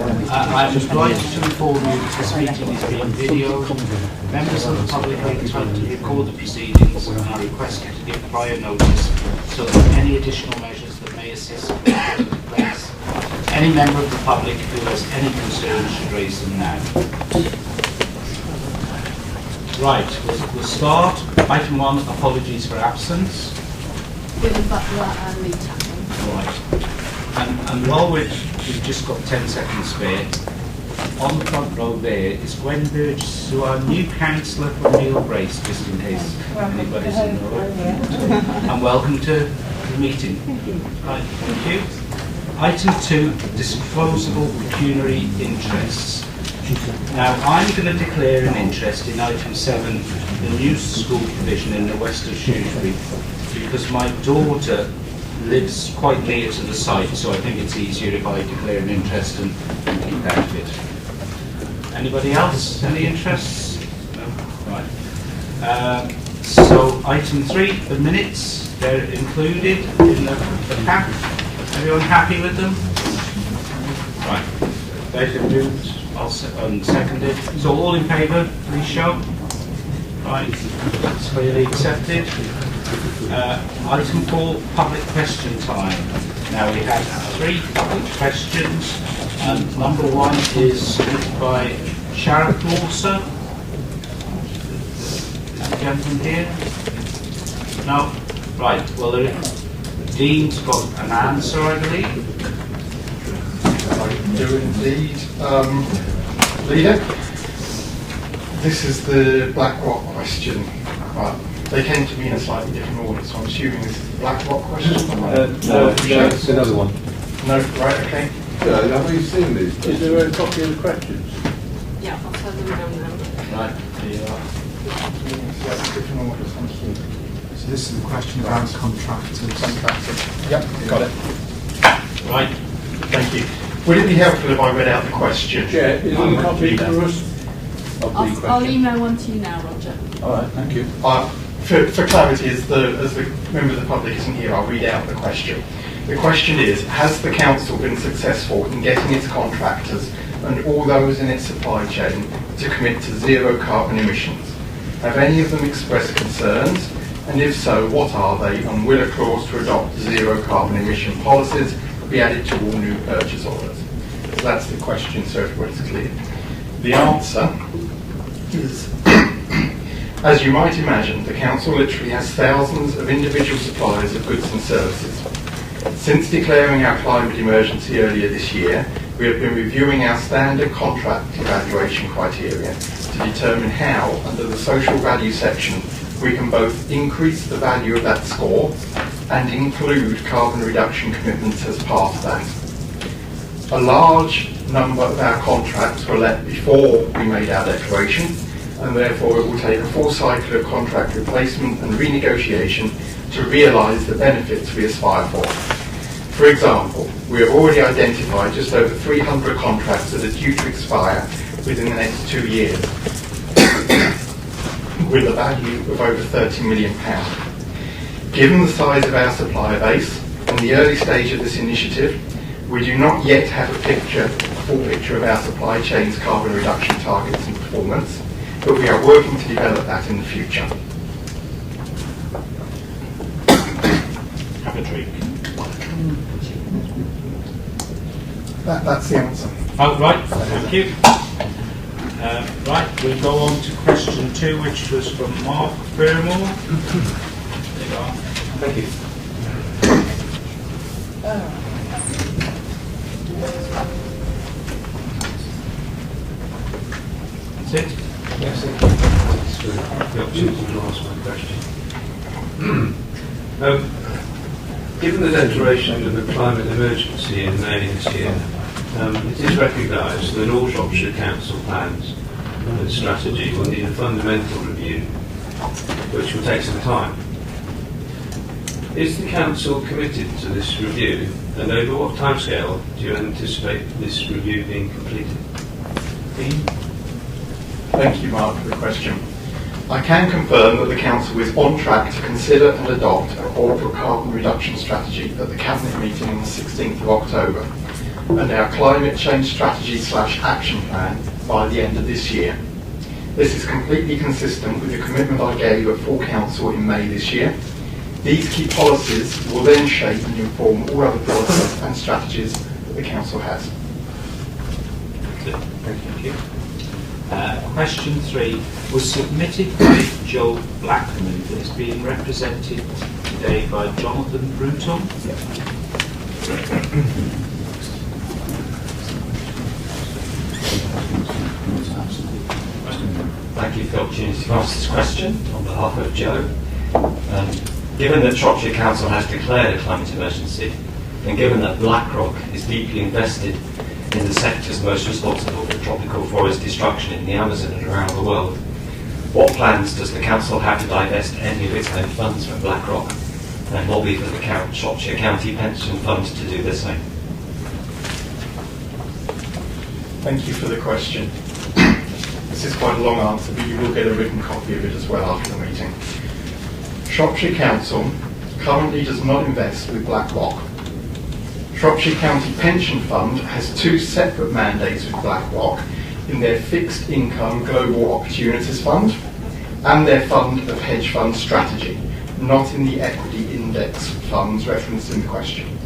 I'm obliged to inform you that this meeting is being videoed. Members of the public are entitled to record the proceedings and are requested to give prior notice so that any additional measures that may assist will be put into place. Any member of the public who has any concerns should raise them now. Right, we'll start. Item 1, apologies for absence. With the butler and Lee Tapman. Right. And while we've just got 10 seconds spare, on the front row there is Gwen Burgess, who our new councillor from Neil Grace, just in case anybody's in the room. And welcome to the meeting. Right, thank you. Item 2, disposable pecuniary interests. Now, I'm going to declare an interest in item 7, the new school provision in the west of Shrewsbury, because my daughter lives quite near to the site, so I think it's easier if I declare an interest and keep out of it. Anybody else? Any interests? No? Right. So, item 3, the minutes, they're included in the pack. Everyone happy with them? Right. Those are moved. I'll second it. So all in favour, please show. Right, that's clearly accepted. Item 4, public question time. Now we have 3 public questions. Number 1 is submitted by Sharon Clauser. Is the gentleman here? No? Right, well the Dean's got an answer, I believe. I do indeed. Leader, this is the BlackRock question. They came to me in a slightly different order, so I'm assuming this is the BlackRock question. No, it's another one. No, right, okay. Have you seen these? Is there a copy of the questions? Yeah, I'll turn them around now. Right, there you are. Slightly different order, thank you. So this is the question about contractors. Yep, got it. Right. Thank you. Would it be helpful if I read out the question? Yeah, is there a copy for us? I'll email one to you now, Roger. All right, thank you. For clarity, as the member of the public isn't here, I'll read out the question. The question is, has the council been successful in getting its contractors and all those in its supply chain to commit to zero carbon emissions? Have any of them expressed concerns? And if so, what are they? And will a clause to adopt zero carbon emission policies be added to all new purchase orders? So that's the question, so everybody's clear. The answer is, as you might imagine, the council literally has thousands of individual suppliers of goods and services. Since declaring our climate emergency earlier this year, we have been reviewing our standard contract evaluation criteria to determine how, under the social value section, we can both increase the value of that score and include carbon reduction commitments as part of that. A large number of our contracts were let before we made our declaration, and therefore it will take a full cycle of contract replacement and renegotiation to realise the benefits we aspire for. For example, we have already identified just over 300 contracts that are due to expire within the next 2 years, with a value of over £30 million. Given the size of our supplier base and the early stage of this initiative, we do not yet have a full picture of our supply chain's carbon reduction targets and performance, but we are working to develop that in the future. Have a drink. That's the answer. Oh, right, thank you. Right, we'll go on to question 2, which was from Mark Fairmore. There you are. Thank you. That's it? Yes, thank you. The opportunity to ask my question. Given the declaration of the climate emergency in May this year, it is recognised that all Shropshire Council plans and strategy will need a fundamental review, which will take some time. Is the Council committed to this review, and over what timescale do you anticipate this review being completed? Dean? Thank you, Mark, for the question. I can confirm that the Council is on track to consider and adopt a corporate carbon reduction strategy at the Cabinet meeting on the 16th of October. and our climate change strategy / action plan by the end of this year. This is completely consistent with the commitment I gave at full council in May this year. These key policies will then shape and inform all other policies and strategies that the council has. Thank you. Question 3 was submitted by Joe Blackman. It's being represented today by Jonathan Bruton. Thank you for the opportunity to ask this question on behalf of Joe. Given that Shropshire Council has declared a climate emergency, and given that BlackRock is deeply invested in the sectors most responsible for tropical forest destruction in the Amazon and around the world, what plans does the Council have to divest any of its own funds from BlackRock and lobby for the Shropshire County Pension Fund to do the same? Thank you for the question. This is quite a long answer, but you will get a written copy of it as well after the meeting. Shropshire Council currently does not invest with BlackRock. Shropshire County Pension Fund has 2 separate mandates with BlackRock in their Fixed Income Global Opportunities Fund and their Fund of Hedge Fund Strategy, not in the equity index funds referenced in the question.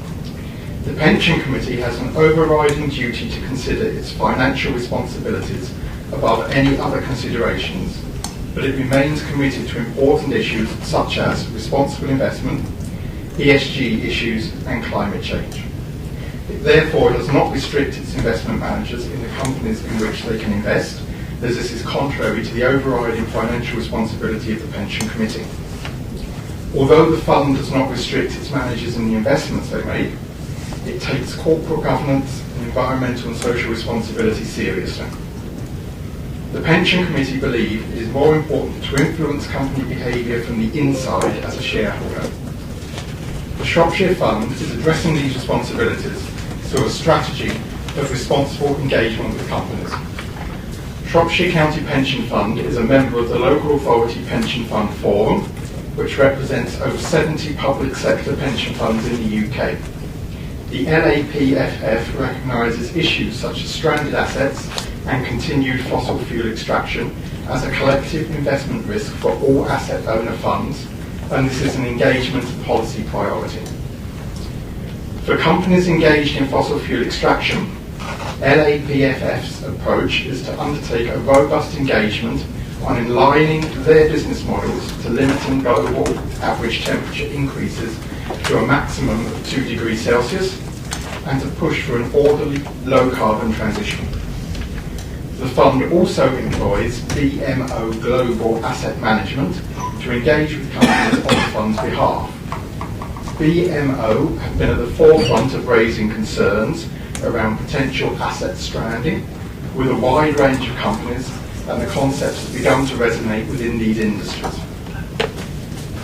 The Pension Committee has an overriding duty to consider its financial responsibilities above any other considerations, but it remains committed to important issues such as responsible investment, ESG issues and climate change. It therefore does not restrict its investment managers in the companies in which they can invest, as this is contrary to the overriding financial responsibility of the Pension Committee. Although the fund does not restrict its managers in the investments they make, it takes corporate governance and environmental and social responsibility seriously. The Pension Committee believe it is more important to influence company behaviour from the inside as a shareholder. The Shropshire Fund is addressing these responsibilities through a strategy of responsible engagement with companies. Shropshire County Pension Fund is a member of the Local Authority Pension Fund Forum, which represents over 70 public sector pension funds in the UK. The LAPFF recognises issues such as stranded assets and continued fossil fuel extraction as a collective investment risk for all asset owner funds, and this is an engagement and policy priority. For companies engaged in fossil fuel extraction, LAPFF's approach is to undertake a robust engagement on aligning their business models to limiting global average temperature increases to a maximum of 2 degrees Celsius and to push for an orderly low carbon transition. The fund also employs BMO Global Asset Management to engage with companies on the fund's behalf. BMO have been at the forefront of raising concerns around potential asset stranding with a wide range of companies, and the concept has begun to resonate within these industries.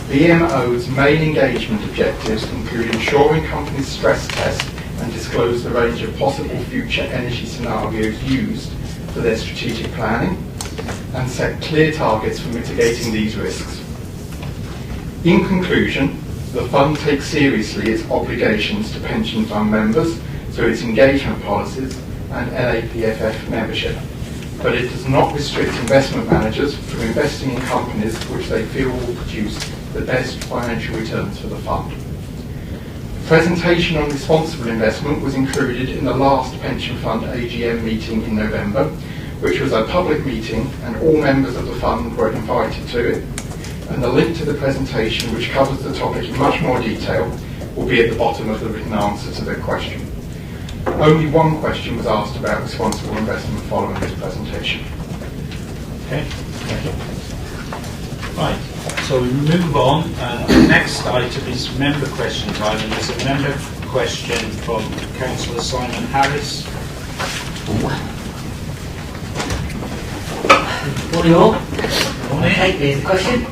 BMO's main engagement objectives include ensuring companies stress test and disclose the range of possible future energy scenarios used for their strategic planning and set clear targets for mitigating these risks. In conclusion, the fund takes seriously its obligations to pension fund members through its engagement policies and LAPFF membership, but it does not restrict investment managers from investing in companies which they feel will produce the best financial returns for the fund. The presentation on responsible investment was included in the last Pension Fund AGM meeting in November, which was a public meeting and all members of the fund were invited to it, and the link to the presentation, which covers the topic in much more detail, will be at the bottom of the written answer to the question. Only one question was asked about responsible investment following this presentation. Okay, thank you. Right, so we move on, and the next item is member question time, and there's a member question from Councillor Simon Harris. Morning all. Okay, here's the question.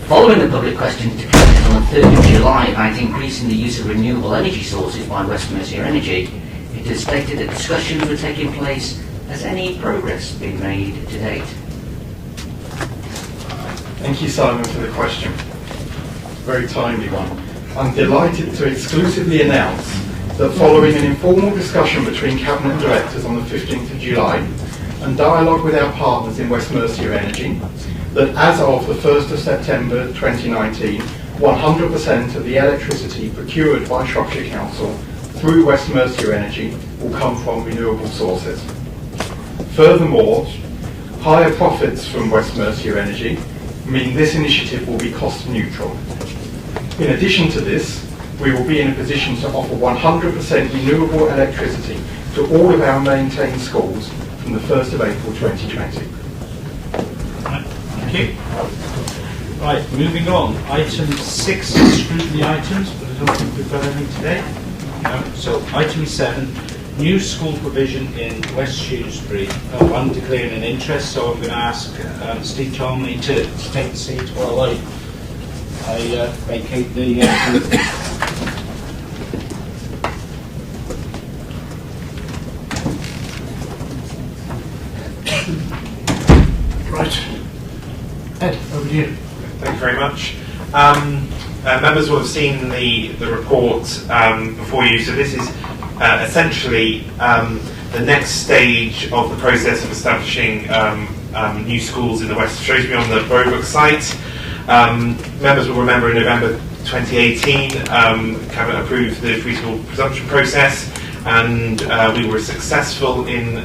Following the public question to Cabinet on the 3rd of July about increasing the use of renewable energy sources by West Mercia Energy, it is stated that discussions were taking place. Has any progress been made to date? Thank you, Simon, for the question. Very timely one. I'm delighted to exclusively announce that following an informal discussion between Cabinet Directors on the 15th of July and dialogue with our partners in West Mercia Energy, that as of the 1st of September 2019, 100% of the electricity procured by Shropshire Council through West Mercia Energy will come from renewable sources. Furthermore, higher profits from West Mercia Energy mean this initiative will be cost neutral. In addition to this, we will be in a position to offer 100% renewable electricity to all of our maintained schools from the 1st of April 2020. Thank you. Right, moving on. Item 6 is scrutiny items, but I don't think we've got any today. No. So item 7, new school provision in West Shrewsbury. I'm declaring an interest, so I'm going to ask Steve Chalmley to take the seat while I vacate the Right. Ed, over to you. Thank you very much. Members will have seen the report before you. So this is essentially the next stage of the process of establishing new schools in the west of Shrewsbury on the Borebrook site. Members will remember in November 2018, Cabinet approved the free school presumption process, and we were successful in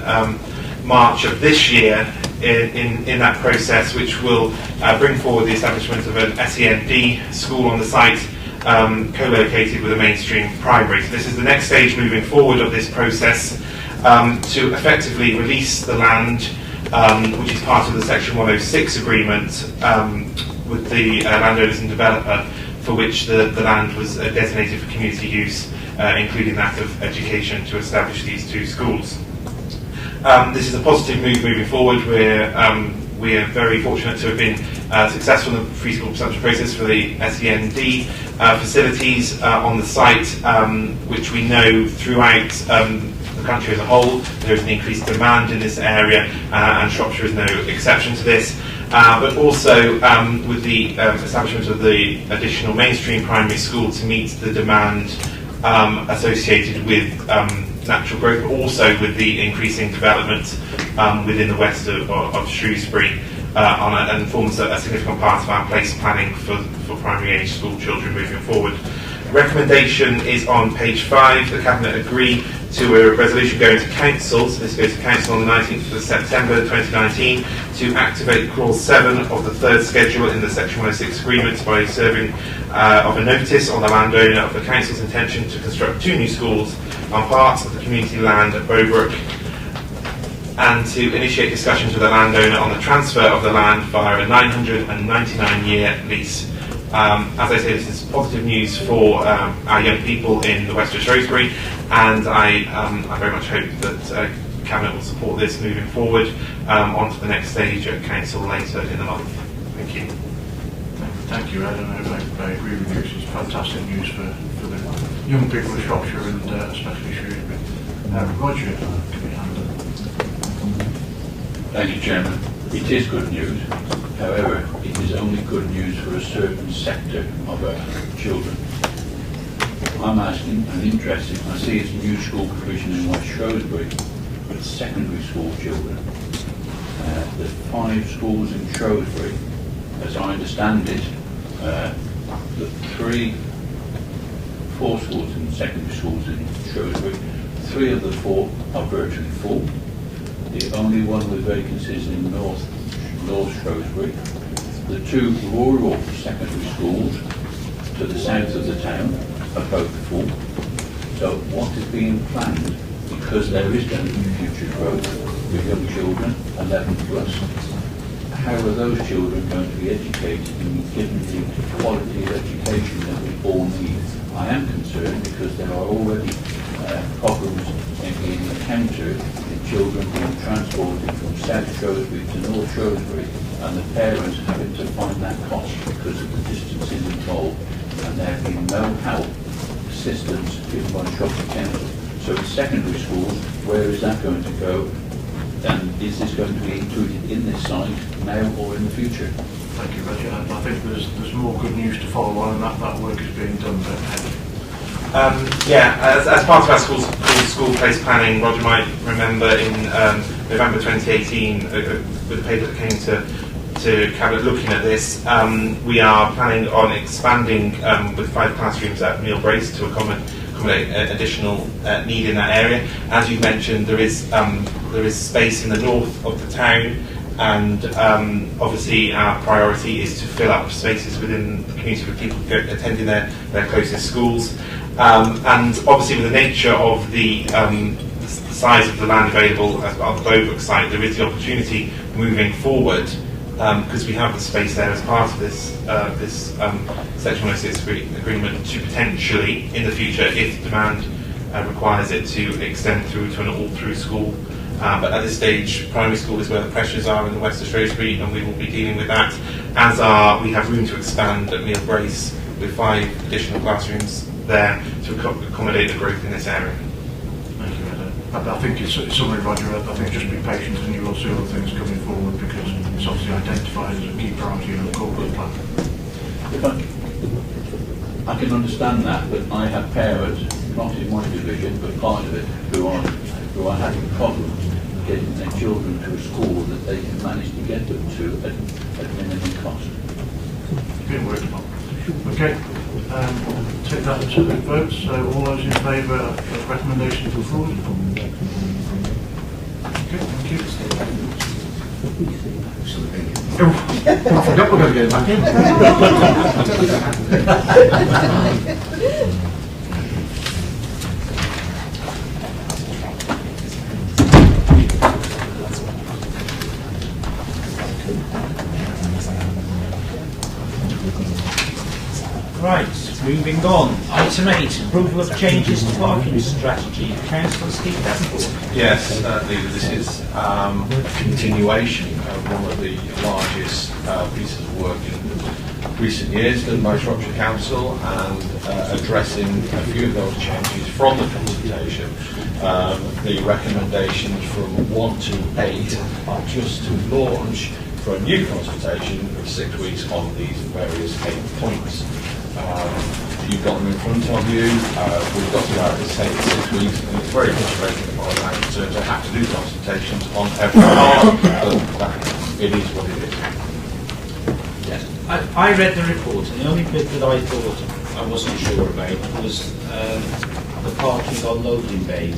March of this year in that process, which will bring forward the establishment of an SEND school on the site, co-located with a mainstream primary. So this is the next stage moving forward of this process to effectively release the land, which is part of the Section 106 agreement with the landowners and developer, for which the land was designated for community use, including that of education, to establish these two schools. This is a positive move moving forward. We are very fortunate to have been successful in the free school presumption process for the SEND facilities on the site, which we know throughout the country as a whole there is an increased demand in this area, and Shropshire is no exception to this. But also with the establishment of the additional mainstream primary school to meet the demand associated with natural growth, but also with the increasing development within the west of Shrewsbury, and forms a significant part of our place planning for primary age school children moving forward. The recommendation is on page 5. The Cabinet agree to a resolution going to Council, so this goes to Council on the 19th of September 2019, to activate Clause 7 of the third schedule in the Section 106 agreement by serving of a notice on the landowner of the Council's intention to construct 2 new schools on parts of the community land at Borebrook, and to initiate discussions with the landowner on the transfer of the land via a 999-year lease. As I say, this is positive news for our young people in the west of Shrewsbury, and I very much hope that Cabinet will support this moving forward on to the next stage at Council later in the month. Thank you. Thank you, Ed, and I agree with you. This is fantastic news for the young people of Shropshire and especially Shrewsbury. Roger, can we handle it? Thank you, Chairman. It is good news. However, it is only good news for a certain sector of our children. I'm asking and interested. I see it's new school provision in West Shrewsbury with secondary school children. There's 5 schools in Shrewsbury. As I understand it, the 4 schools in secondary schools in Shrewsbury, 3 of the 4 are virtually full. The only one with vacancies in North Shrewsbury. The 2 rural secondary schools to the south of the town are both full. So what is being planned, because there is going to be future growth with young children, 11 plus, how are those children going to be educated and given the quality of education that we all need? I am concerned because there are already problems in the counter in children being transported from South Shrewsbury to North Shrewsbury, and the parents having to find that cost because of the distances involved, and there have been no help, assistance given by Shropshire Council. So in secondary schools, where is that going to go? And is this going to be included in this site now or in the future? Thank you, Roger. I think there's more good news to follow on, and that work is being done. As part of our school place planning, Roger might remember in November 2018, with the paper that came to Cabinet looking at this, we are planning on expanding with 5 classrooms at Meal Brace to accommodate additional need in that area. As you mentioned, there is space in the north of the town, and obviously our priority is to fill up spaces within the community with people attending their closest schools. And obviously with the nature of the size of the land available as part of the Bowbrook site, there is the opportunity moving forward, because we have the space there as part of this Section 106 agreement, to potentially, in the future, if demand requires it, to extend through to an all-through school. But at this stage, primary school is where the pressures are in the west of Shrewsbury, and we will be dealing with that. We have room to expand at Meal Brace with 5 additional classrooms there to accommodate the growth in this area. Thank you, Ed. I think it's summary, Roger. I think just be patient and you will see other things coming forward, because it's obviously identified as a key priority in the corporate plan. I can understand that, but I have parents, not in my division, but part of it, who are having problems getting their children to a school that they can manage to get them to at minimum cost. Being worked upon. Okay, take that to the vote. So all those in favour of the recommendation to forward? Okay, thank you. I forgot we're going to go back in. Right, moving on. Item 8, approval of changes to parking strategy. Councillor Steve Davenport. Yes, Leader, this is a continuation of one of the largest pieces of work in recent years done by Shropshire Council, and addressing a few of those changes from the consultation. The recommendations from 1 to 8 are just to launch for a new consultation of 6 weeks on these various 8 points. You've got them in front of you. We've got to out this 6 weeks, and it's very frustrating as far as I'm concerned to have to do consultations on every part, but it is what it is. Yes. I read the report, and the only bit that I thought I wasn't sure about was the parking on loading bays.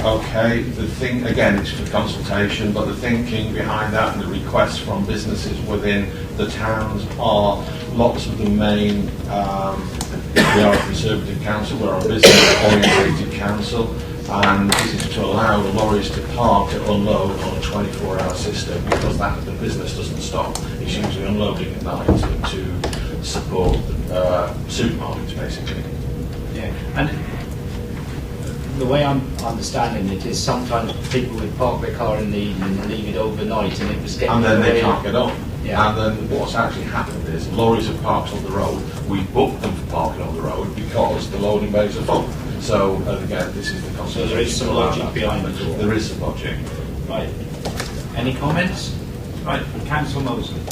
Okay, the thing, again, it's for consultation, but the thinking behind that and the requests from businesses within the towns are lots of the main, we are a Conservative council, we're a business-orientated council, and this is to allow the lorries to park to unload on a 24-hour system, because that the business doesn't stop. It's usually unloading at night to support supermarkets, basically. Yeah, and the way I'm understanding it is sometimes people would park their car in the evening and leave it overnight, and it was getting... And then they can't get on. Yeah. And then what's actually happened is lorries have parked on the road. We booked them for parking on the road because the loading bays are full. So again, this is the consultation. So there is some logic behind it all. There is some logic. Right. Any comments? Right, Councillor Mosley.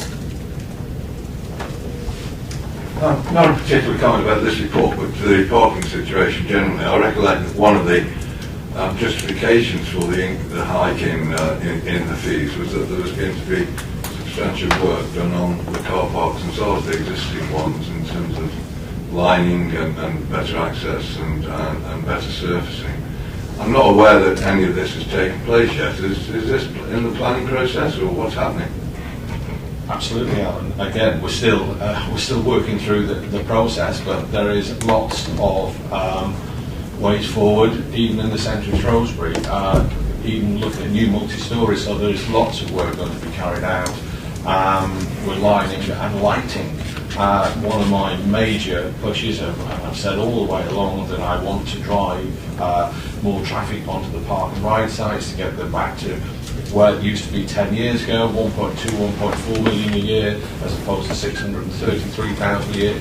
Not a particular comment about this report, but the parking situation generally. I recollect that one of the justifications for the hike in the fees was that there was going to be substantial work done on the car parks themselves, the existing ones, in terms of lining and better access and better surfacing. I'm not aware that any of this has taken place yet. Is this in the planning process, or what's happening? Absolutely, Alan. Again, we're still working through the process, but there is lots of ways forward, even in the centre of Shrewsbury. Even looking at new multi-stories, so there's lots of work going to be carried out. We're lining and lighting. One of my major pushes, and I've said all the way along that I want to drive more traffic onto the park and ride sites to get them back to where it used to be 10 years ago, 1.2, 1.4 million a year, as opposed to 633,000 a year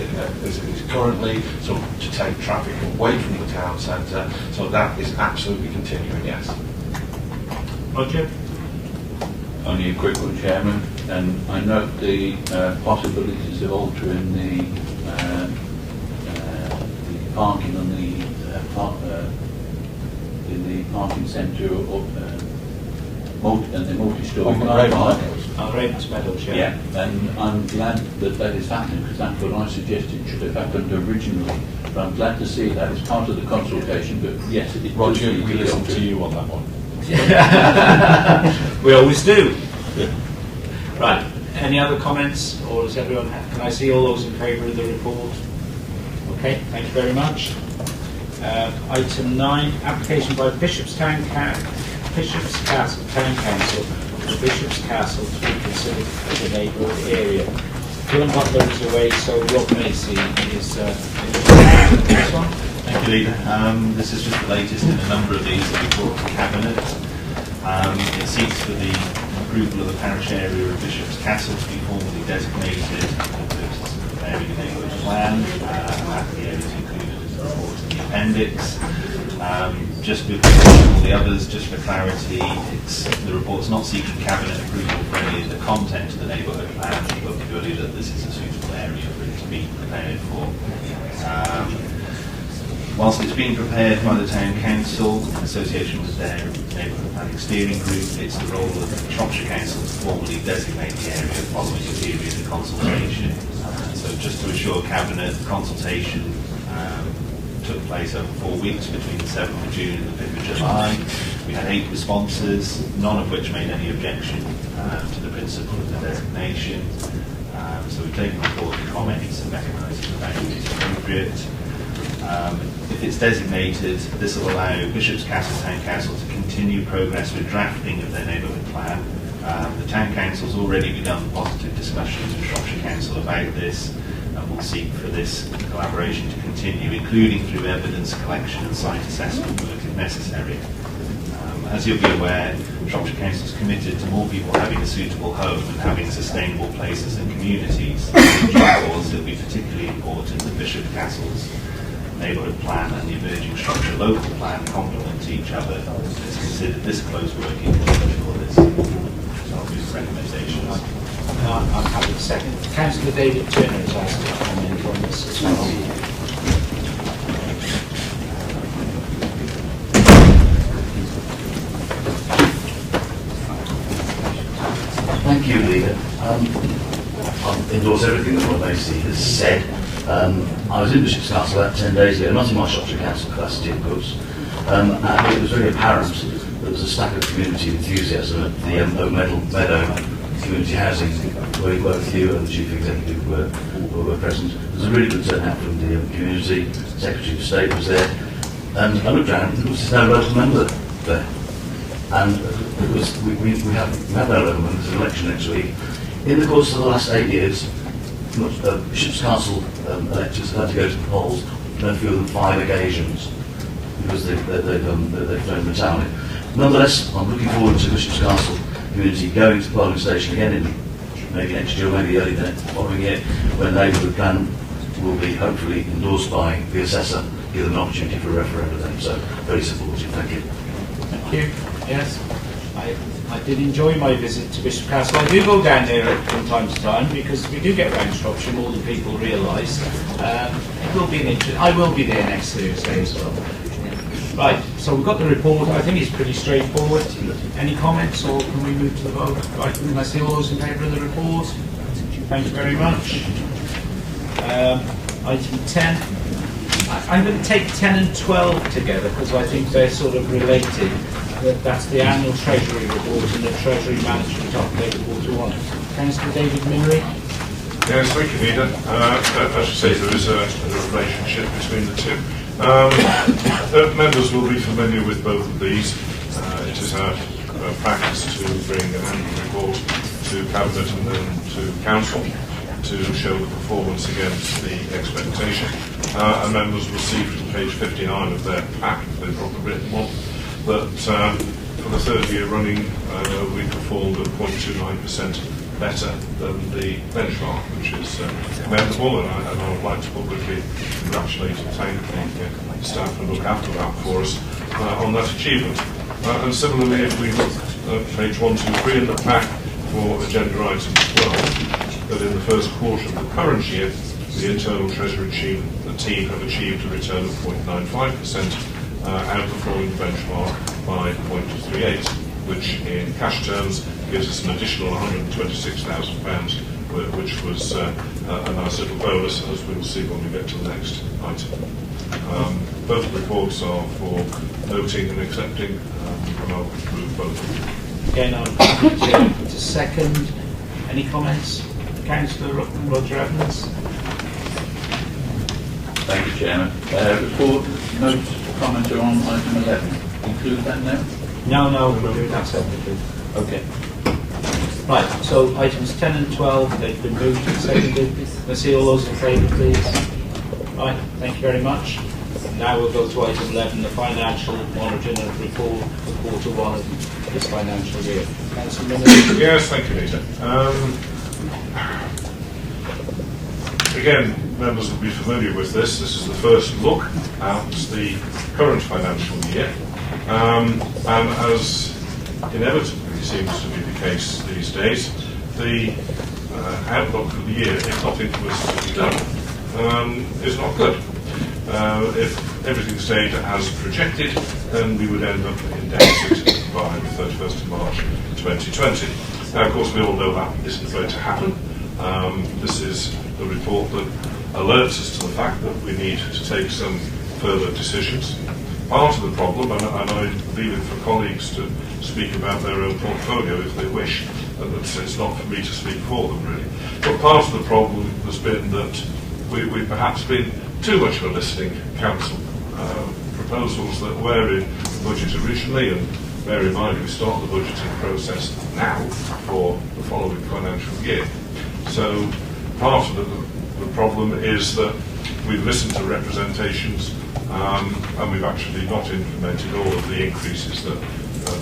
as it is currently, so to take traffic away from the town centre. So that is absolutely continuing, yes. Roger? Only a quick one, Chairman, and I note the possibilities of altering the parking on parking centre and the multi-storey On car Ravens park. Meadows. On Ravens Meadows, yeah. Yeah, and I'm glad that that is happening, because that's what I suggested should have happened originally. But I'm glad to see that it's part of the consultation, but yes, it Roger, does need we to be listen to altered. you on that one. We always do. Right. Any other comments, or is everyone? Can I see all those in favour of the report? Okay. Thank you very much. Item 9: application by Bishop's Castle Town Council for Bishop's Castle to be considered as a neighbourhood area. Phil Butler is away, so Rob Macy is this one. Thank you, Leader. This is just the latest in a number of these that we brought to Cabinet. It seeks for the approval of the parish area of Bishop's Castle to be formally designated as an area neighbourhood plan, and that the area is included as the report in the appendix. Just with all the others, just for clarity, the report's not seeking Cabinet approval for any of the content of the neighbourhood plan, but purely that this is a suitable area for it to be prepared for. Whilst it's being prepared by the Town Council in association with their Neighbourhood Planning Steering Group, it's the role of the Shropshire Council to formally designate the area following a period of consultation. So just to assure Cabinet, the consultation took place over 4 weeks between the 7th of June and the 5th of July. We had 8 responses, none of which made any objection to the principle of the designation. So we've taken on board the comments and recognised that the value is appropriate. If it's designated, this will allow Bishop's Castle Town Council to continue progress with drafting of their neighbourhood plan. The Town Council's already begun positive discussions with Shropshire Council about this, and will seek for this collaboration to continue, including through evidence collection and site assessment work if necessary. As you'll be aware, Shropshire Council is committed to more people having a suitable home and having sustainable places and communities. In due course, it'll be particularly important that Bishop Castle's neighbourhood plan and the emerging Shropshire local plan complement each other. It's considered this close working for this. So I'll do the recommendations. I'm happy to second. Councillor David Turner has asked to comment on this as well. Thank you, Leader. I endorse everything that Rob Macy has said. I was in Bishop's Castle about 10 days ago, not in my Shropshire Council capacity, of course, and it was very apparent that there was a stack of community enthusiasm at the Oak Meadow community housing, where both you and the Chief Executive were present. There was a really good turnout from the community. Secretary of State was there, and I looked around, there was no local member there. And it was, we have no local member, there's an election next week. In the course of the last 8 years, Bishop's Castle electors had to go to the polls on no fewer than 5 occasions because they've thrown the town in. Nonetheless, I'm looking forward to Bishop's Castle community going to the polling station again in maybe next year, maybe early the following year, when the neighbourhood plan will be hopefully endorsed by the assessor, give them an opportunity for a referendum then. So very supportive. Thank you. Thank you. Yes, I did enjoy my visit to Bishop Castle. I do go down there from time to time because we do get round Shropshire more than people realise. It will be an interesting. I will be there next Thursday as well. Right, so we've got the report. I think it's pretty straightforward. Any comments, or can we move to the vote? Right, can I see all those in favour of the report? Thank you very much. Item 10. I'm going to take 10 and 12 together because I think they're sort of related. That's the annual Treasury report and the Treasury Management Update Report 1. Councillor David Minnery. Yes, thank you, Leader. As you say, there is a relationship between the two. Members will be familiar with both of these. It is our practice to bring an annual report to Cabinet and then to Council to show the performance against the expectation. And members will see from page 59 of their pack, they've got the written one, that for the third year running we performed at 0.29% better than the benchmark, which is commendable, and I would like to publicly congratulate and thank the staff who look after that for us on that achievement. And similarly, if we look at page 1, 2, 3 in the pack for agenda item 12, that in the first quarter of the current year, the internal treasury team have achieved a return of 0.95%, outperforming the benchmark 5.38, which in cash terms gives us an additional £126,000, which was a nice little bonus, as we'll see when we get to the next item. Both reports are for noting and accepting, and I'll approve both. Again, I'm happy to second. Any comments? Councillor Roger Evans. Thank you, Chairman. Report, notes, comments are on item 11. Include that now? No, we'll do that separately. Okay. Right, so items 10 and 12, they've been moved and seconded. Let's see all those in favour, please. Right, thank you very much. Now we'll go to item 11, the financial monitoring and report for quarter 1 of this financial year. Councillor Miller. Yes, thank you, Peter. Again, members will be familiar with this. This is the first look at the current financial year. And as inevitably seems to be the case these days, the outlook for the year, if nothing was to be done, is not good. If everything stayed as projected, then we would end up in deficit by the 31st of March 2020. Now, of course, we all know that isn't going to happen. This is the report that alerts us to the fact that we need to take some further decisions. Part of the problem, and I leave it for colleagues to speak about their own portfolio if they wish, it's not for me to speak for them really, but part of the problem has been that we've perhaps been too much of a listening council. Proposals that were in the budget originally, and bear in mind we start the budgeting process now for the following financial year. So part of the problem is that we've listened to representations and we've actually not implemented all of the increases that,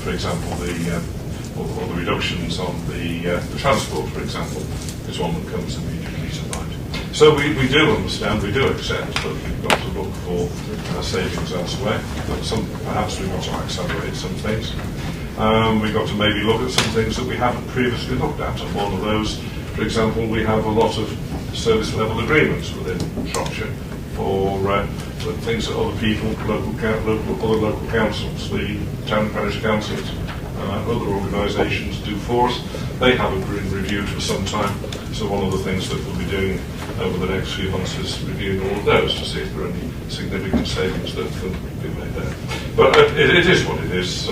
for example, or the reductions on the transport, for example, is one that comes immediately to mind. So we do understand, we do accept that we've got to look for savings elsewhere, but perhaps we've got to accelerate some things. We've got to maybe look at some things that we haven't previously looked at, and one of those, for example, we have a lot of service level agreements within Shropshire for things that other people, other local councils, the town parish councils, other organisations do for us. They haven't been reviewed for some time, so one of the things that we'll be doing over the next few months is reviewing all of those to see if there are any significant savings that can be made there. But it is what it is,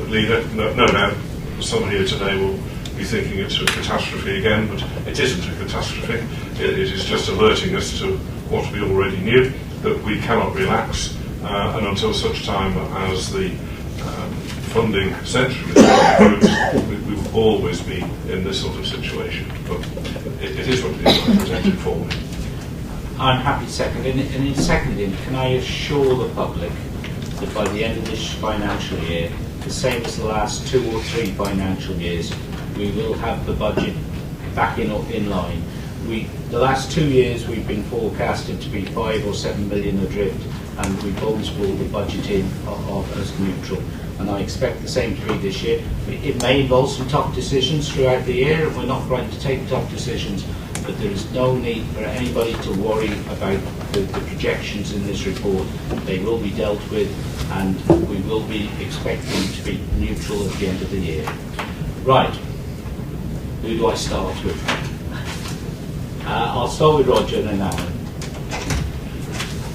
Leader. No doubt someone here today will be thinking it's a catastrophe again, but it isn't a catastrophe. It is just alerting us to what we already knew, that we cannot relax, and until such time as the funding centrally improves, we will always be in this sort of situation. But it is what it is. I present it forward. I'm happy to second it. And in seconding, can I assure the public that by the end of this financial year, the same as the last 2 or 3 financial years, we will have the budget back in line. The last 2 years we've been forecasted to be 5 or 7 million adrift, and we've always brought the budget in as neutral. And I expect the same to be this year. It may involve some tough decisions throughout the year, and we're not going to take tough decisions, but there is no need for anybody to worry about the projections in this report. They will be dealt with, and we will be expecting to be neutral at the end of the year. Right. Who do I start with? I'll start with Roger and then Alan.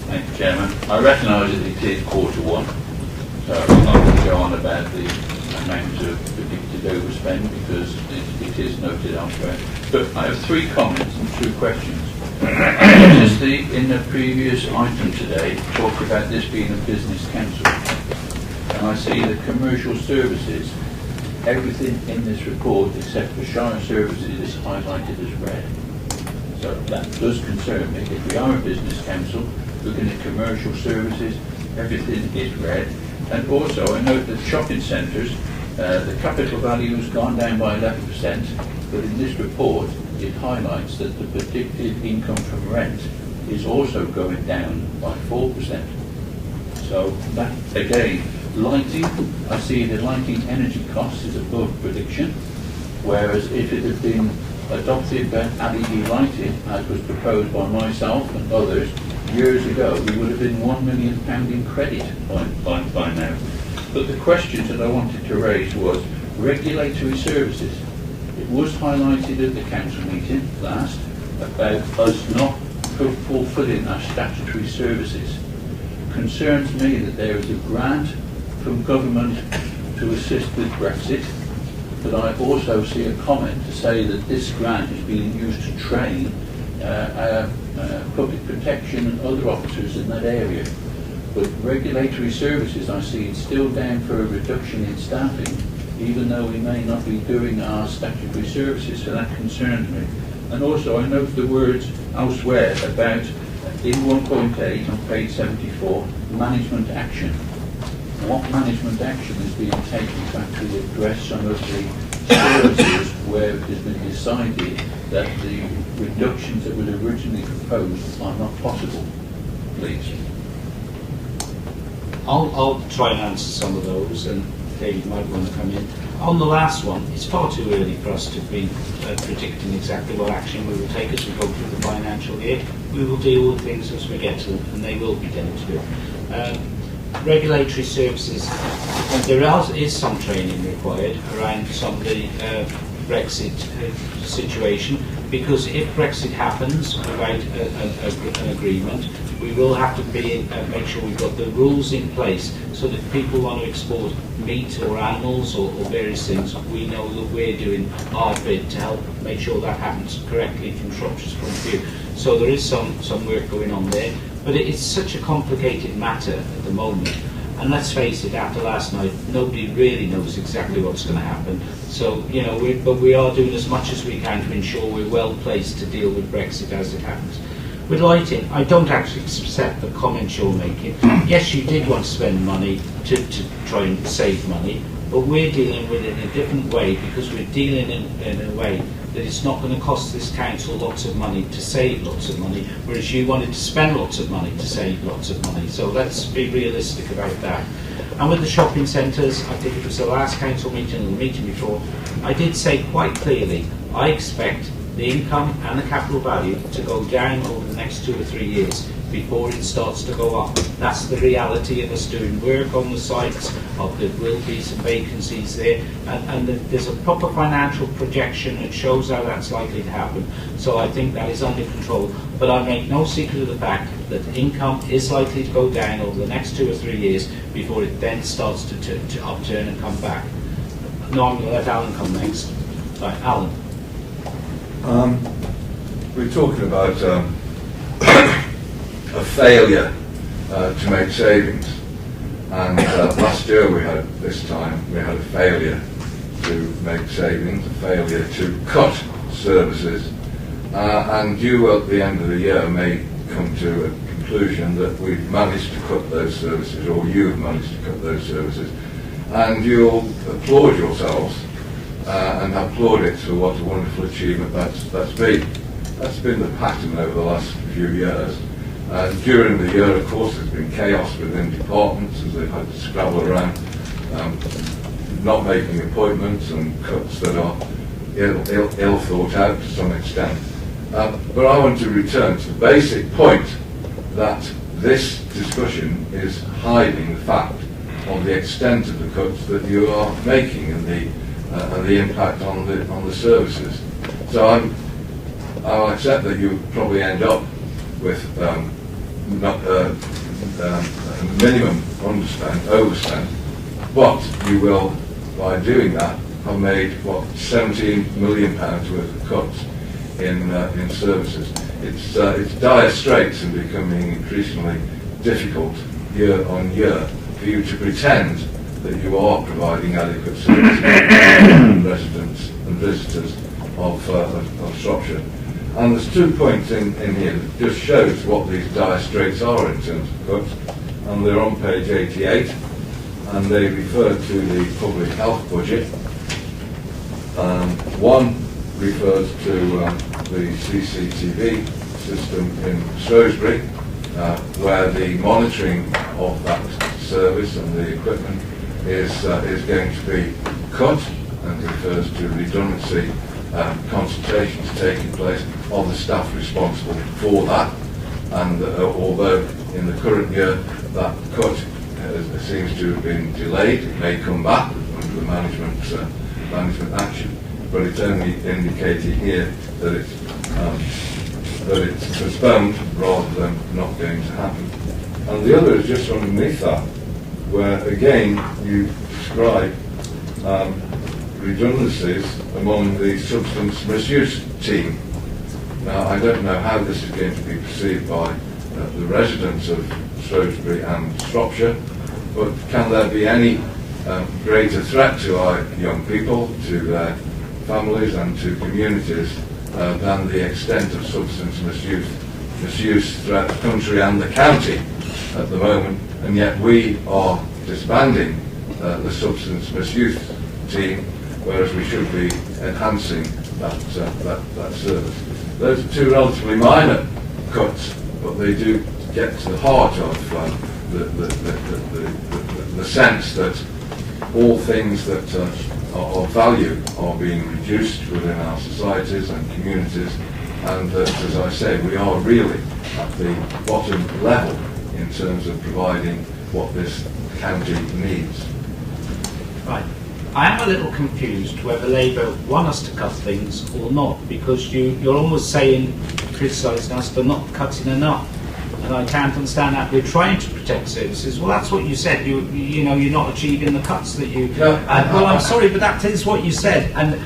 Thank you, Chairman. I recognise that it is quarter 1, so I'm not going to go on about the amount of predicted overspend because it is noted elsewhere. But I have 3 comments and 2 questions. Just in the previous item today, talked about this being a business council. And I see the commercial services, everything in this report except for Shire services is highlighted as red. So that does concern me. If we are a business council, looking at commercial services, everything is red. And also I note that shopping centres, the capital value has gone down by 11%, but in this report it highlights that the predicted income from rent is also going down by 4%. So that, again, lighting, I see the lighting energy cost is above prediction, whereas if it had been adopted that LED lighting, as was proposed by myself and others years ago, we would have been £1 million in credit by now. But the question that I wanted to raise was regulatory services. It was highlighted at the council meeting last about us not fulfilling our statutory services. Concerns me that there is a grant from government to assist with Brexit, but I also see a comment to say that this grant is being used to train public protection and other officers in that area. But regulatory services, I see it's still down for a reduction in staffing, even though we may not be doing our statutory services, so that concerns me. And also I note the words elsewhere about, in 1.8 on page 74, management action. What management action is being taken to actually address some of the services where it has been decided that the reductions that were originally proposed are not possible, please? I'll try and answer some of those, and David might want to come in. On the last one, it's far too early for us to be predicting exactly what action we will take as we go through the financial year. We will deal with things as we get to them, and they will be dealt with. Regulatory services, there is some training required around some of the Brexit situation, because if Brexit happens without an agreement, we will have to make sure we've got the rules in place so that if people want to export meat or animals or various things, we know that we're doing our bit to help make sure that happens correctly from Shropshire's point of view. So there is some work going on there, but it's such a complicated matter at the moment. And let's face it, after last night, nobody really knows exactly what's going to happen. So, you know, but we are doing as much as we can to ensure we're well placed to deal with Brexit as it happens. With lighting, I don't actually accept the comments you're making. Yes, you did want to spend money to try and save money, but we're dealing with it in a different way, because we're dealing in a way that it's not going to cost this council lots of money to save lots of money, whereas you wanted to spend lots of money to save lots of money. So let's be realistic about that. And with the shopping centres, I think it was the last council meeting and the meeting before, I did say quite clearly, I expect the income and the capital value to go down over the next 2 or 3 years before it starts to go up. That's the reality of us doing work on the sites. There will be some vacancies there, and there's a proper financial projection that shows how that's likely to happen. So I think that is under control. But I make no secret of the fact that income is likely to go down over the next 2 or 3 years before it then starts to upturn and come back. No, I'm going to let Alan come next. Right, Alan. We're talking about a failure to make savings, and last year we had a failure to make savings, a failure to cut services, and you at the end of the year may come to a conclusion that we've managed to cut those services, or you've managed to cut those services, and you'll applaud yourselves and have applauded for what a wonderful achievement that's been. That's been the pattern over the last few years. During the year, of course, there's been chaos within departments as they've had to scrabble around, not making appointments and cuts that are ill thought out to some extent. But I want to return to the basic point that this discussion is hiding the fact of the extent of the cuts that you are making and the impact on the services. So I'll accept that you probably end up with minimum overspend, but you will, by doing that, have made £17 million worth of cuts in services. It's dire straits and becoming increasingly difficult year on year for you to pretend that you are providing adequate services to residents and visitors of Shropshire. And there's 2 points in here that just shows what these dire straits are in terms of cuts, and they're on page 88, and they refer to the public health budget. One refers to the CCTV system in Shrewsbury, where the monitoring of that service and the equipment is going to be cut, and refers to redundancy consultations taking place of the staff responsible for that. And although in the current year that cut seems to have been delayed. It may come back under the management action, but it's only indicated here that it's postponed rather than not going to happen. And the other is just underneath that, where again you describe redundancies among the substance misuse team. Now, I don't know how this is going to be perceived by the residents of Shrewsbury and Shropshire, but can there be any greater threat to our young people, to their families and to communities than the extent of substance misuse throughout the country and the county at the moment, and yet we are disbanding the substance misuse team, whereas we should be enhancing that service. Those are two relatively minor cuts, but they do get to the heart of the sense that all things that are of value are being reduced within our societies and communities, and that, as I say, we are really at the bottom level in terms of providing what this county needs. Right. I am a little confused whether Labour want us to cut things or not, because you're almost saying, criticising us for not cutting enough. And I can't understand that. We're trying to protect services. Well, that's what you said. You know, you're not achieving the cuts that you... well, I'm sorry, but that is what you said. And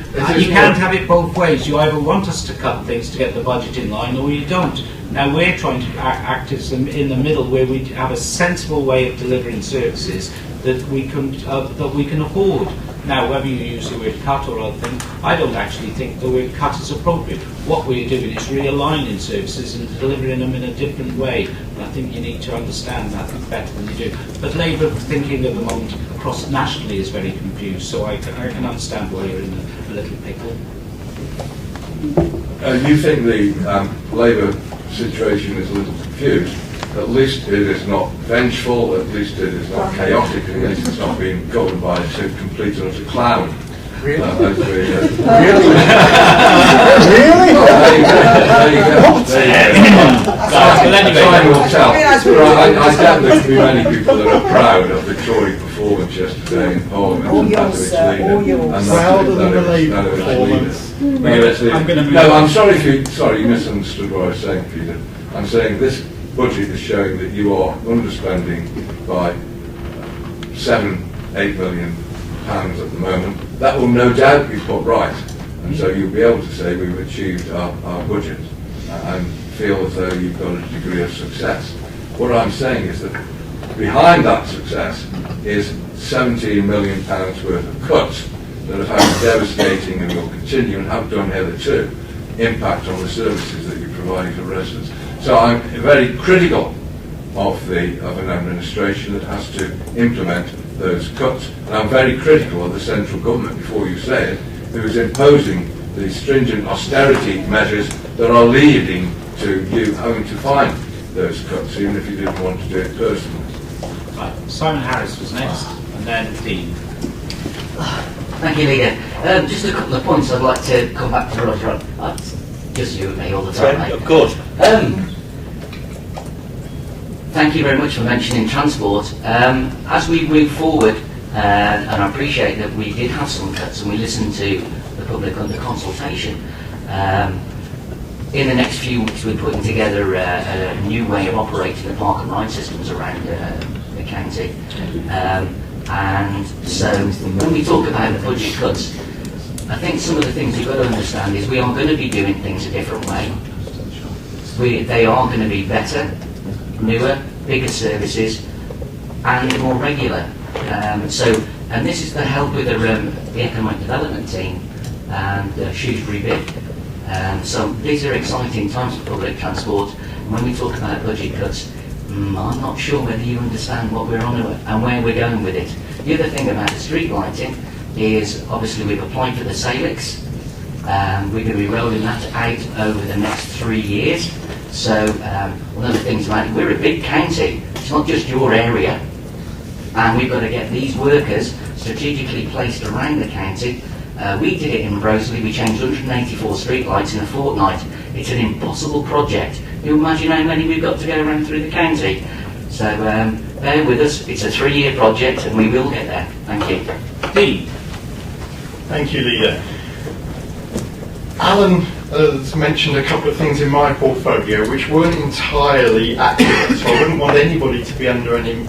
you can't have it both ways. You either want us to cut things to get the budget in line, or you don't. Now, we're trying to act as in the middle, where we have a sensible way of delivering services that we can afford. Now, whether you use the word cut or other thing, I don't actually think the word cut is appropriate. What we're doing is realigning services and delivering them in a different way. And I think you need to understand that better than you do. But Labour thinking at the moment across nationally is very confused, so I can understand why you're in a little pickle. You think the Labour situation is a little confused. At least it is not vengeful, at least it is not chaotic, at least it's not being governed by a complete and utter clown. Really? Really? Really? There you go. Time will tell. I doubt there can be many people that are proud of the Tory performance yesterday in Parliament. Proud of the Labour performance. No, I'm sorry you misunderstood what I was saying, Peter. I'm saying this budget is showing that you are underspending by £7-8 million at the moment. That will no doubt be put right, and so you'll be able to say we've achieved our budget and feel as though you've got a degree of success. What I'm saying is that behind that success is £17 million worth of cuts that have had a devastating, and will continue and have done hitherto, impact on the services that you're providing for residents. So I'm very critical of an administration that has to implement those cuts, and I'm very critical of the central government, before you say it, who is imposing the stringent austerity measures that are leading to you having to find those cuts, even if you didn't want to do it personally. Right. Simon Harris was next, and then Dean. Thank you, Leader. Just a couple of points I'd like to come back to, Roger. Just you and me all the time, mate. Of course. Thank you very much for mentioning transport. As we move forward, and I appreciate that we did have some cuts and we listened to the public under consultation. In the next few weeks, we're putting together a new way of operating the park and ride systems around the county. And so when we talk about the budget cuts, I think some of the things you've got to understand is we are going to be doing things a different way. They are going to be better, newer, bigger services, and more regular. And this is the help with the economic development team and Shrewsbury BID. So these are exciting times for public transport. And when we talk about budget cuts, I'm not sure whether you understand what we're on and where we're going with it. The other thing about the street lighting is obviously we've applied for the Salix. We're going to be rolling that out over the next 3 years. So one of the things about it, we're a big county. It's not just your area. And we've got to get these workers strategically placed around the county. We did it in Broseley. We changed 184 street lights in a fortnight. It's an impossible project. You imagine how many we've got to go around through the county. So bear with us. It's a 3-year project and we will get there. Thank you. Dean. Thank you, Leader. Alan has mentioned a couple of things in my portfolio which weren't entirely accurate, so I wouldn't want anybody to be under any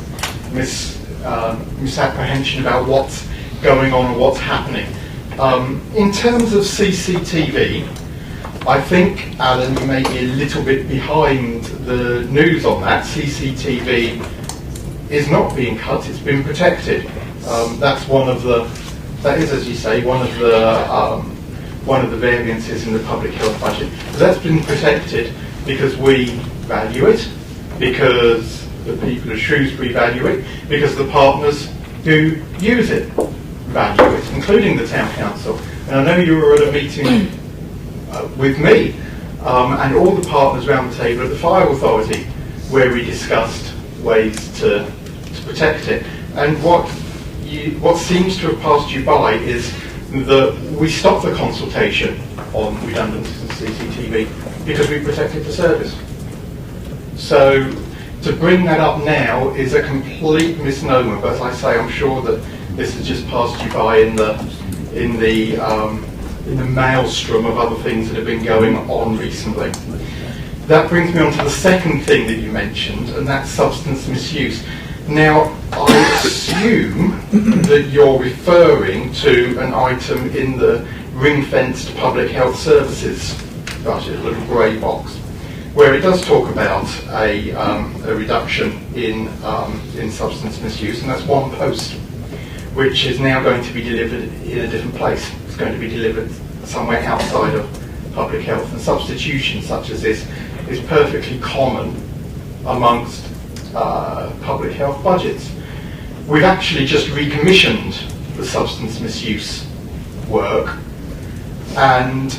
misapprehension about what's going on or what's happening. In terms of CCTV, I think, Alan, you may be a little bit behind the news on that. CCTV is not being cut, it's been protected. That's that is, as you say, one of the variances in the public health budget. But that's been protected because we value it, because the people of Shrewsbury value it, because the partners who use it value it, including the town council. And I know you were at a meeting with me and all the partners around the table at the Fire Authority where we discussed ways to protect it. And what seems to have passed you by is that we stopped the consultation on redundancies and CCTV because we protected the service. So to bring that up now is a complete misnomer, but as I say, I'm sure that this has just passed you by in the maelstrom of other things that have been going on recently. That brings me on to the second thing that you mentioned, and that's substance misuse. Now, I assume that you're referring to an item in the ring-fenced public health services budget, a little grey box, where it does talk about a reduction in substance misuse, and that's one post, which is now going to be delivered in a different place. It's going to be delivered somewhere outside of public health, and substitution such as this is perfectly common amongst public health budgets. We've actually just recommissioned the substance misuse work, and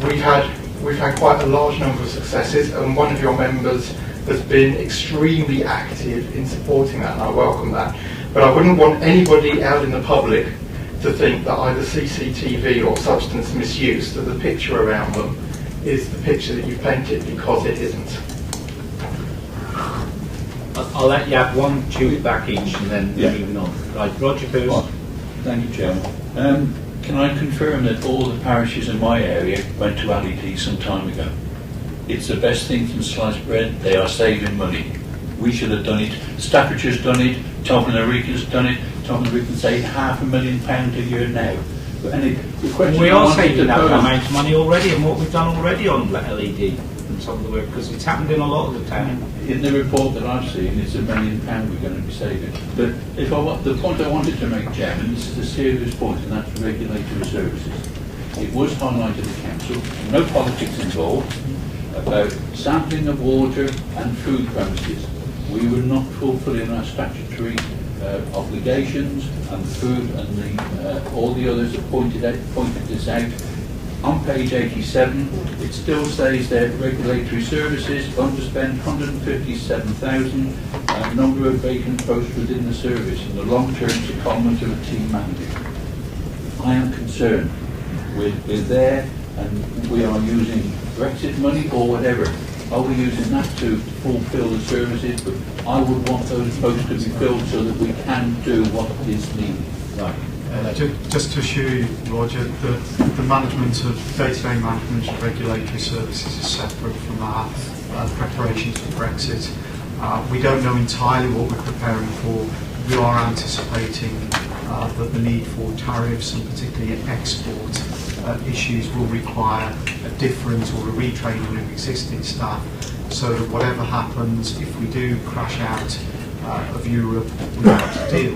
we've had quite a large number of successes, and one of your members has been extremely active in supporting that, and I welcome that. But I wouldn't want anybody out in the public to think that either CCTV or substance misuse, that the picture around them is the picture that you've painted, because it isn't. I'll let you have one tube back each and then moving on. Right, Roger first. Well, thank you, Chairman. Can I confirm that all the parishes in my area went to LED some time ago? It's the best thing from sliced bread. They are saving money. We should have done it. Staffordshire's done it. Topham and Eureka's done it. Topham and Eureka saved £500,000 a year now. But the question we are saving that amount of money already, and what we've done already on LED and some of the work, because it's happened in a lot of the town. In the report that I've seen, it's £1 million we're going to be saving. But the point I wanted to make, Chairman, this is a serious point, and that's regulatory services. It was highlighted at council, no politics involved, about sampling of water and food premises. We were not fulfilling our statutory obligations, and the food and all the others have pointed this out. On page 87, it still says there, regulatory services, going to spend 157,000, number of vacant posts within the service, and the long-term secondment of a team manager. I am concerned. We're there, and we are using Brexit money or whatever. Are we using that to fulfil the services? But I would want those posts to be filled so that we can do what is needed. Right. Just to assure you, Roger, that the management of day-to-day management of regulatory services is separate from our preparations for Brexit. We don't know entirely what we're preparing for. We are anticipating that the need for tariffs, and particularly export issues, will require a different or a retraining of existing staff, so that whatever happens, if we do crash out of Europe without a deal,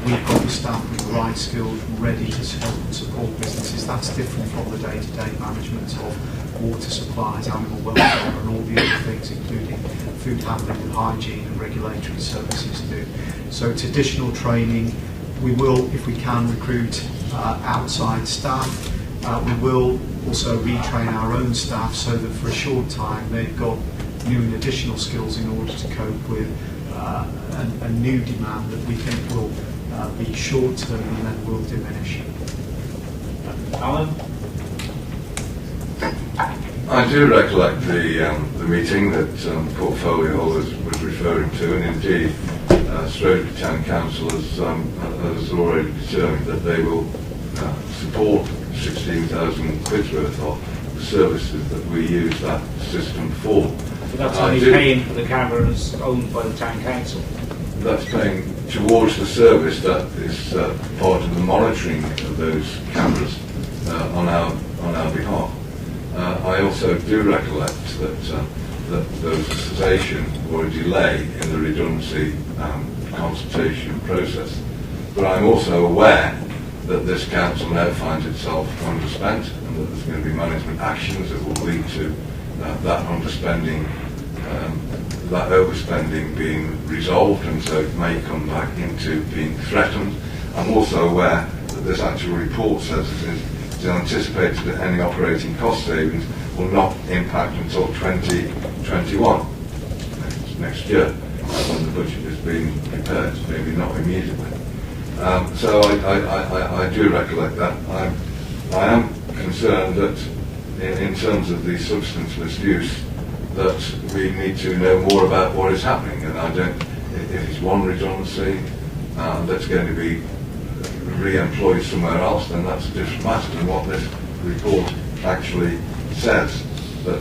we've got the staff with the right skills ready to help and support businesses. That's different from the day-to-day management of water supplies, animal welfare, and all the other things, including food handling and hygiene and regulatory services do. So it's additional training. We will, if we can, recruit outside staff. We will also retrain our own staff so that for a short time they've got new and additional skills in order to cope with a new demand that we think will be short-term and then will diminish. Alan? I do recollect the meeting that Portfolio was referring to, and indeed Shrewsbury Town Council has already determined that they will support 16,000 quid worth of services that we use that system for. But that's only paying for the cameras owned by the Town Council. That's paying towards the service that is part of the monitoring of those cameras on our behalf. I also do recollect that there was a cessation or a delay in the redundancy consultation process. But I'm also aware that this council now finds itself underspent and that there's going to be management actions that will lead to that underspending, that overspending being resolved, and so it may come back into being threatened. I'm also aware that this actual report says it's anticipated that any operating cost savings will not impact until 2021, next year, when the budget is being prepared, maybe not immediately. So I do recollect that. I am concerned that in terms of the substance misuse, that we need to know more about what is happening, and I don't, if it's one redundancy that's going to be re-employed somewhere else, then that's a different matter than what this report actually says. But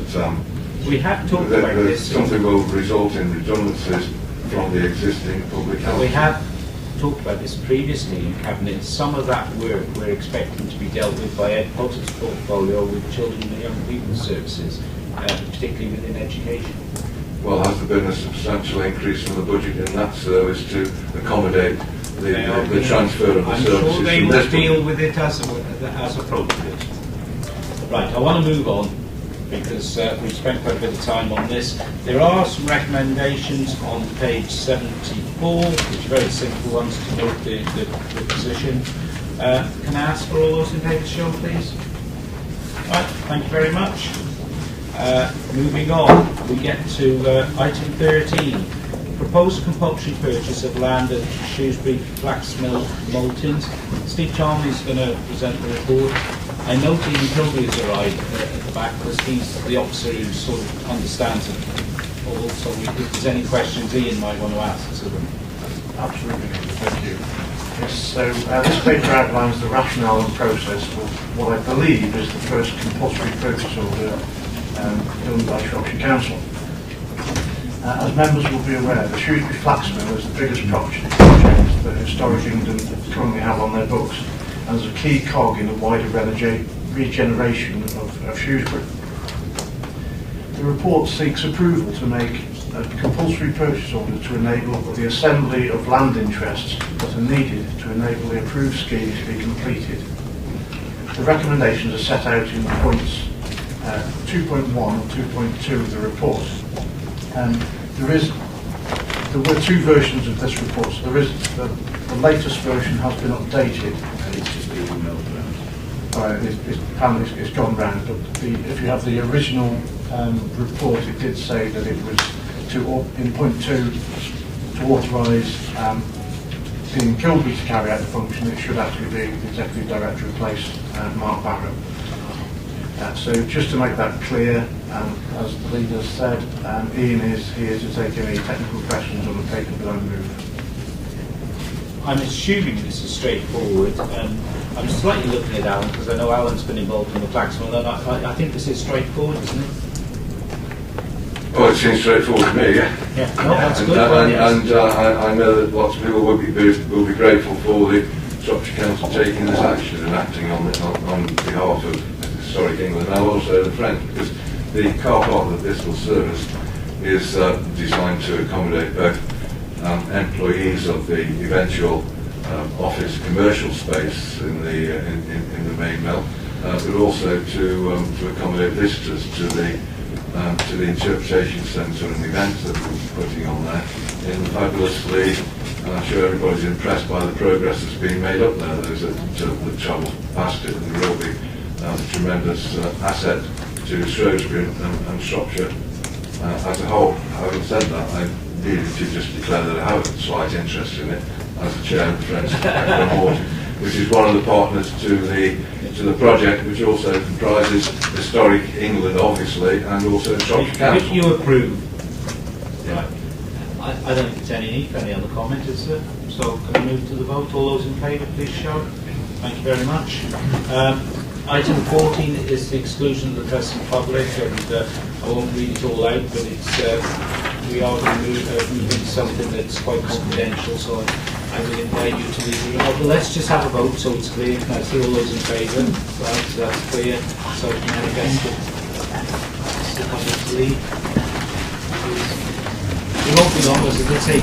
we have talked about this. Something will result in redundancies from the existing public health. We have talked about this previously in Cabinet. Some of that work we're expecting to be dealt with by Ed Potter's portfolio with children and young people's services, particularly within education. Well, has there been a substantial increase in the budget in that service to accommodate the transfer of the services? I'm sure they will deal with it as appropriate. Right, I want to move on because we've spent quite a bit of time on this. There are some recommendations on page 74, which are very simple ones to note the position. Can I ask for all those in favour to show, please? Right, thank you very much. Moving on, we get to item 13. Proposed compulsory purchase of land at Shrewsbury Flaxmill Maltings. Steve Chalmers is going to present the report. I note Ian Kilby has arrived at the back because he's the officer who sort of understands it all. So if there's any questions Ian might want to ask to them. Absolutely, thank you. Yes, so this paper outlines the rationale and process for what I believe is the first compulsory purchase order done by Shropshire Council. As members will be aware, the Shrewsbury Flaxmill is the biggest project that Historic England currently have on their books, and is a key cog in the wider regeneration of Shrewsbury. The report seeks approval to make a compulsory purchase order to enable the assembly of land interests that are needed to enable the approved scheme to be completed. The recommendations are set out in points 2.1 and 2.2 of the report. There were two versions of this report. So there is the latest version has been updated. It's just been emailed around. It's gone round. But if you have the original report, it did say that it was in point 2 to authorise Dean Kilby to carry out the function. It should actually be the Executive Director replace Mark Barrett. So just to make that clear, as the leader said, Ian is here to take any technical questions on the paper that I move. I'm assuming this is straightforward. I'm slightly looking at Alan because I know Alan's been involved in the Flaxmill, and I think this is straightforward, isn't it? Oh, it seems straightforward to me, yeah. Yeah, no, that's good. I know that lots of people will be grateful for the Shropshire Council taking this action and acting on behalf of Historic England, and also the Friends, because the car park that this will service is designed to accommodate both employees of the eventual office commercial space in the main mill, but also to accommodate visitors to the interpretation centre and events that we're putting on there in fabulously. I'm sure everybody's impressed by the progress that's being made up there. Those that travel past it, and there will be a tremendous asset to Shrewsbury and Shropshire as a whole. Having said that, I needed to just declare that I have a slight interest in it as the chair of the Friends of Ward. which is one of the partners to the project, which also comprises Historic England, obviously, and also Shropshire Council. If you approve, right, I don't think there's any need for any other comment, is there? So can we move to the vote? All those in favour, please show. Thank you very much. Item 14 is the exclusion of the press and public, and I won't read it all out, but it's we are going to move into something that's quite confidential, so I will invite you to leave it out. But let's just have a vote so it's clear. Can I see all those in favour? Right, so that's clear. So can I manifest it? Still have to leave. It won't be long, as I did say.